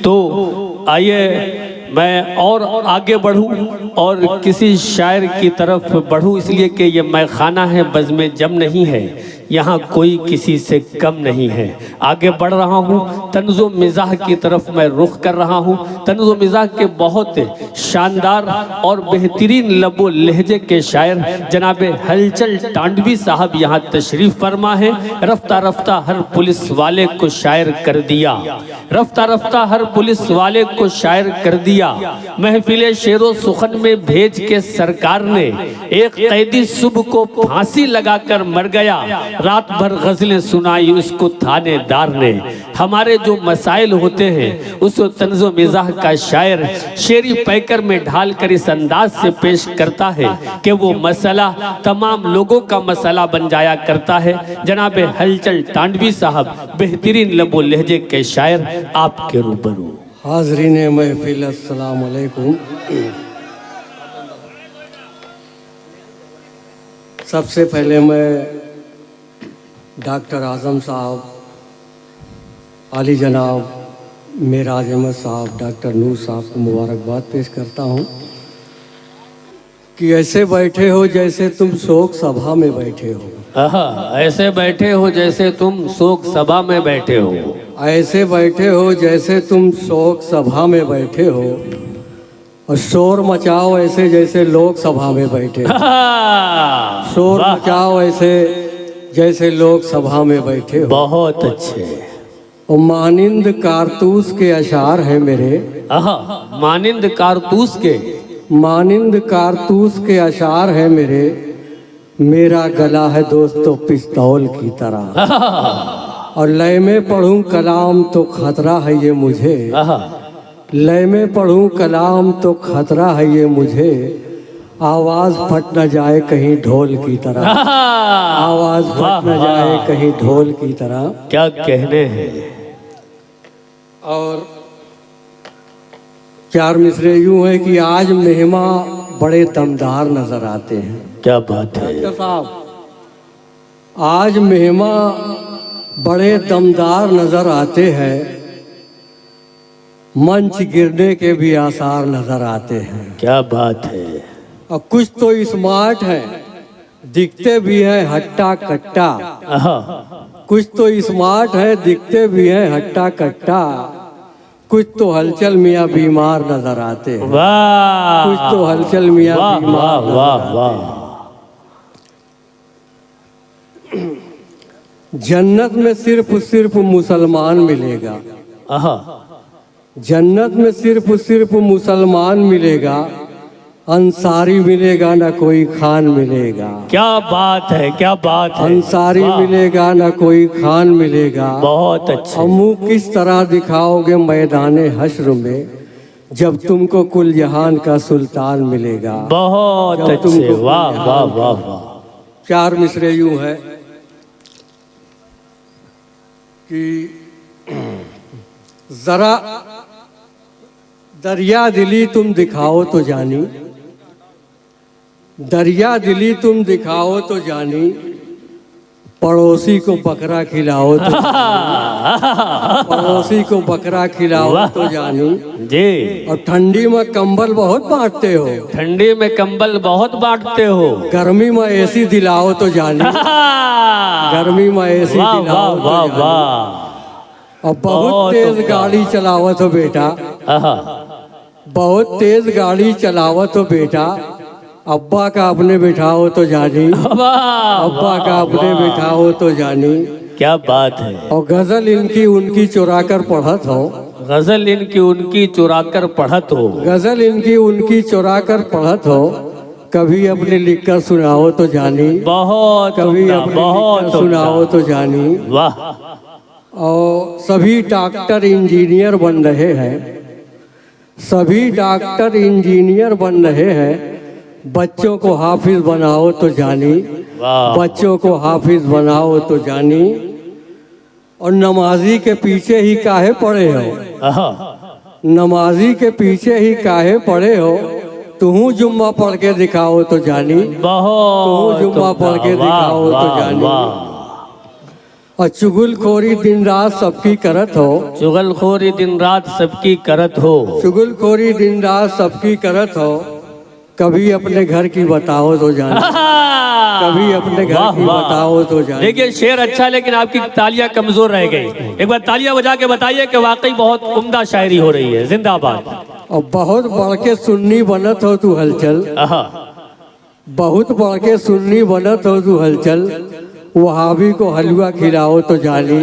तो आइए मैं और आगे बढ़ूं और किसी शायर की तरफ बढ़ूं, इसलिए कि ये मैखाना है, बज़्म जम नहीं है, यहाँ कोई किसी से कम नहीं है। आगे बढ़ रहा हूँ, तन्ज़ो मिज़ाह की तरफ मैं रुख कर रहा हूँ। तन्ज़ो मिज़ाह के बहुत शानदार और बेहतरीन लबो लहजे के शायर जनाब हलचल टांडवी साहब यहाँ तशरीफ़ फरमा है। रफ्ता रफ्ता हर पुलिस वाले को शायर कर दिया, रफ्ता रफ्ता हर पुलिस वाले को शायर कर दिया। महफिले शेरो सुखन में भेज के सरकार ने एक कैदी सुबह को फांसी लगाकर मर गया। रात भर गजलें सुनाई उसको थानेदार ने। हमारे जो मसाइल होते हैं उसको तन्ज़ो मिज़ाह का शायर शेरी पैकर में ढालकर इस अंदाज से पेश करता है कि वो मसला तमाम लोगों का मसला बन जाया करता है। जनाब हलचल टांडवी साहब बेहतरीन लबो लहजे के शायर आपके रूबरू। हाज़रीन महफिल अस्सलाम वालेकुम। सबसे पहले मैं डॉक्टर आज़म साहब, आली जनाब मेराज अहमद साहब, डॉक्टर नूर साहब को मुबारकबाद पेश करता हूँ कि ऐसे बैठे हो जैसे तुम शोक सभा में बैठे हो। ऐसे बैठे हो जैसे तुम शोक सभा में बैठे हो। ऐसे बैठे हो जैसे तुम शोक सभा में बैठे हो और शोर मचाओ ऐसे जैसे लोक सभा में बैठे हो। शोर मचाओ ऐसे जैसे लोक सभा में बैठे हो। बहुत अच्छे। और मानिंद कारतूस के अशार हैं मेरे। मानिंद कारतूस के, मानिंद कारतूस के अशार हैं मेरे। मेरा गला है दोस्तों पिस्तौल की तरह और लय में पढ़ूं कलाम तो खतरा है ये मुझे। लय में पढ़ूं कलाम तो खतरा है ये मुझे। आवाज फट न जाए कहीं ढोल की तरह, आवाज फट न जाए कहीं ढोल की तरह। क्या कहने हैं। और चार मिसरे यूं है कि आज मेहमा बड़े दमदार नजर आते हैं। क्या बात है डॉक्टर साहब, आज मेहमा बड़े दमदार नजर आते हैं। मंच गिरने के भी आसार नजर आते हैं। क्या बात है। और कुछ तो स्मार्ट हैं, दिखते भी हैं हट्टा कट्टा। कुछ तो स्मार्ट है, दिखते भी हैं हट्टा कट्टा। कुछ तो हलचल मियाँ बीमार नजर आते हैं। वाह, कुछ तो हलचल मियाँ बीमार नजर आते हैं। जन्नत में सिर्फ मुसलमान मिलेगा। जन्नत में सिर्फ मुसलमान मिलेगा। अंसारी मिलेगा ना कोई खान मिलेगा। क्या बात है, क्या बात है। अंसारी मिलेगा ना कोई खान मिलेगा। बहुत अच्छा। मुँह किस तरह दिखाओगे मैदाने हश्र में जब तुमको कुल जहान का सुल्तान मिलेगा। बहुत अच्छे। वाह वाह वाह वाह। चार मिसरे यूं है कि जरा दरिया दिली तुम दिखाओ तो जानी, दरिया दिली तुम दिखाओ तो जानी। पड़ोसी को बकरा खिलाओ तो पड़ोसी को बकरा खिलाओ तो जानी जी। और ठंडी में कंबल बहुत बांटते हो। ठंडी में कंबल बहुत बांटते हो। गर्मी में एसी दिलाओ तो जानी, गर्मी में एसी दिलाओ तो जानी। और बहुत तेज गाड़ी चलावत हो बेटा, बहुत तेज गाड़ी चलावत हो बेटा। अब्बा का अपने बिठाओ तो जानी, अब्बा का अपने बिठाओ तो जानी। क्या बात है। और गजल इनकी उनकी चुरा कर पढ़त हो। गजल इनकी उनकी चुरा कर पढ़त हो। गजल इनकी उनकी चुरा कर पढ़त हो। कभी अपने लिख कर सुनाओ तो जानी, बहुत कभी अपने बहुत सुनाओ तो जानी। वाह। और सभी डॉक्टर इंजीनियर बन रहे हैं, सभी डॉक्टर इंजीनियर बन रहे हैं। बच्चों को हाफिज बनाओ तो जानी, बच्चों को हाफिज बनाओ तो जानी। और नमाजी के पीछे ही काहे पड़े हो, नमाजी के पीछे ही काहे पड़े हो। तू जुम्मा पढ़ के दिखाओ तो जानी, तू जुम्मा पढ़ के दिखाओ तो जानी। और चुगलखोरी दिन रात सबकी करत हो। चुगलखोरी दिन रात सबकी करत हो। चुगलखोरी दिन रात सबकी करत हो, कभी अपने घर की बताओ तो जाने। कभी अपने घर वाह, की वाह। बताओ तो जाने। देखिए शेर अच्छा, लेकिन आपकी तालियां कमजोर रह गई। एक बार तालियां बजा के बताइए कि वाकई बहुत उम्दा शायरी हो रही है। जिंदाबाद। और बहुत बढ़ के सुन्नी बनत हो तू हलचल। आहा। बहुत बढ़ के सुन्नी बनत हो तू हलचल। वहाबी को हलवा खिलाओ तो जानी।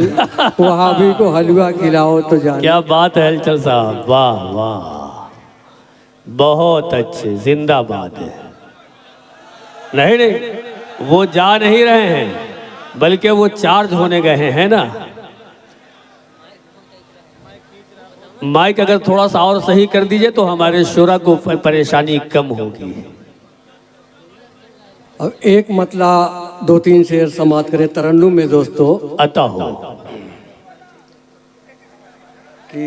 वहाबी को हलवा खिलाओ तो जानी। क्या बात है हलचल साहब, वाह वाह, बहुत अच्छे, जिंदाबाद है। नहीं नहीं, वो जा नहीं रहे हैं बल्कि वो चार्ज होने गए हैं ना। माइक अगर थोड़ा सा और सही कर दीजिए तो हमारे शुरा को परेशानी कम होगी। अब एक मतला 2-3 शेर समाप्त करें तरन्नुम में दोस्तों। अता हो कि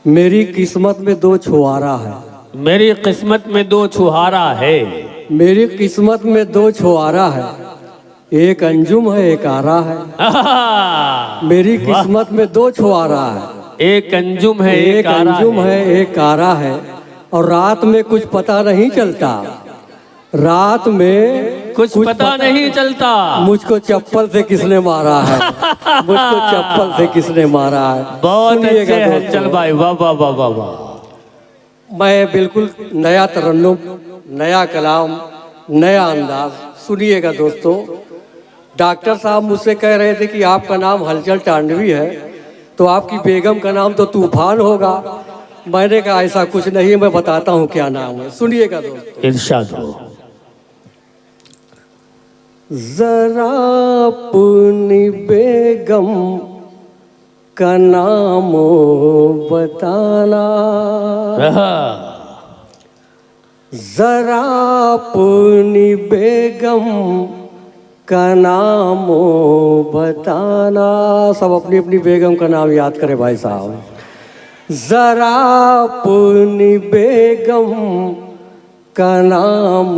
मेरी किस्मत में 2 छुहारा है। मेरी किस्मत में 2 छुहारा है। मेरी किस्मत में 2 छुहारा है, एक अंजुम है एक आरा है। मेरी किस्मत में 2 छुहारा है, एक अंजुम है एक अंजुम है एक आरा है। और रात में कुछ पता नहीं चलता। रात में कुछ पता नहीं चलता। मुझको चप्पल से किसने मारा है। मुझको चप्पल से किसने मारा है। बहुत सुनिएगा अच्छे हैं दोस्तों। चल भाई, वाह वाह वाह वाह वाह। मैं बिल्कुल नया तरन्नुम, नया कलाम, नया अंदाज। सुनिएगा दोस्तों। डॉक्टर साहब मुझसे कह रहे थे कि आपका नाम हलचल टांडवी है तो आपकी बेगम का नाम तो तूफान होगा। मैंने कहा ऐसा कुछ नहीं है, मैं बताता हूँ क्या नाम है। सुनिएगा दोस्तों। इरशाद हो। जरा अपनी बेगम का नाम बताना। जरा अपनी बेगम का नाम बताना। सब अपनी अपनी बेगम का नाम याद करें भाई साहब। जरा अपनी बेगम का नाम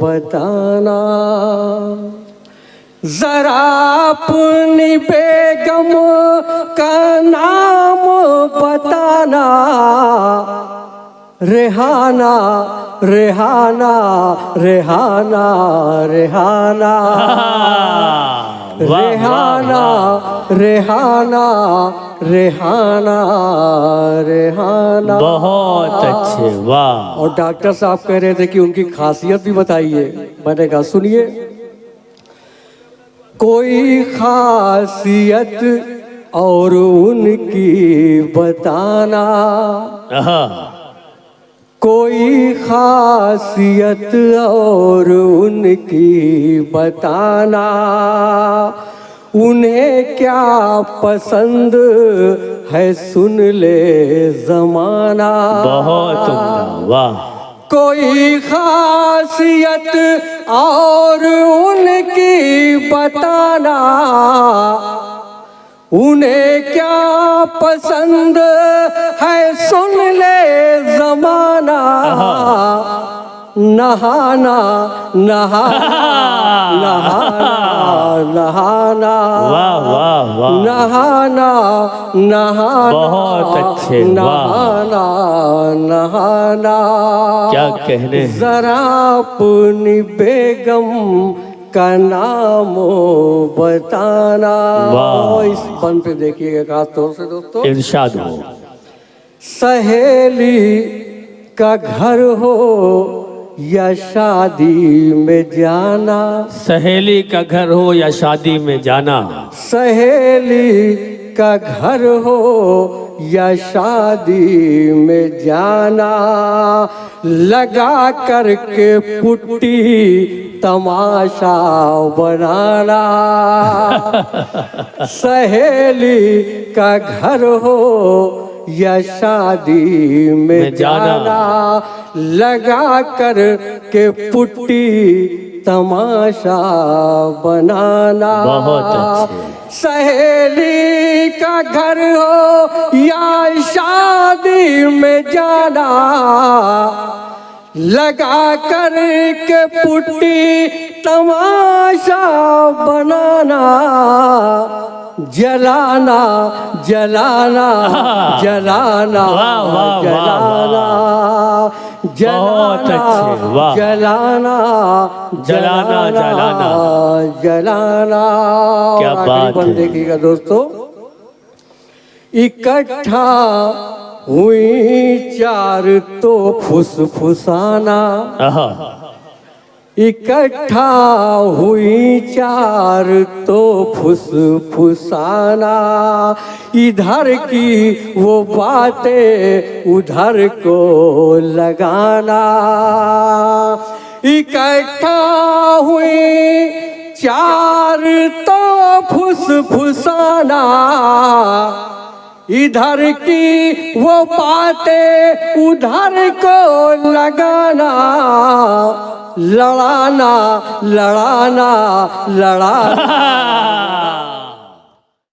बताना। जरा अपनी बेगम का नाम बताना। रेहाना रेहाना रेहाना रेहाना रेहाना रेहाना रेहाना रेहाना। बहुत अच्छे, वाह। और डॉक्टर साहब कह रहे थे कि उनकी खासियत भी बताइए। मैंने कहा सुनिए। कोई खासियत और उनकी बताना। कोई खासियत और उनकी बताना। उन्हें क्या पसंद है सुन ले जमाना। बहुत उम्दा, वाह। कोई खासियत और उनकी बताना। उन्हें क्या पसंद है सुन ले जमाना। नहाना नहाना नहाना नहाना। वाह वाह वाह। नहाना नहाना। बहुत अच्छे, वाह। नहाना नहाना। क्या कहने हैं। जरा अपनी बेगम का नाम बताना। इस पन पे देखिएगा खास तौर से दोस्तों। इरशाद हो। सहेली का घर हो या शादी में जाना। सहेली का घर हो या शादी में जाना। सहेली का घर हो या शादी में जाना। लगा करके पुट्टी तमाशा बनाना। सहेली का घर हो या शादी में जाना। लगा कर के पुट्टी तमाशा बनाना। बहुत अच्छे। सहेली का घर हो या शादी में जाना। लगा कर के पुट्टी तमाशा बनाना, जलाना जलाना जलाना वाह, वाह, वाह, जलाना बहुत अच्छे, वाह। जलाना जलाना, जलाना। जलाना। क्या और आखिरी बात बंद है। देखिएगा दोस्तों, इकट्ठा हुई चार तो फुसफुसाना, आहा, इकट्ठा हुई चार तो फुसफुसाना, इधर की वो बातें उधर को लगाना, इकट्ठा हुई चार तो फुसफुसाना, इधर की वो बातें उधर को लगाना, लड़ाना लड़ाना लड़ाना।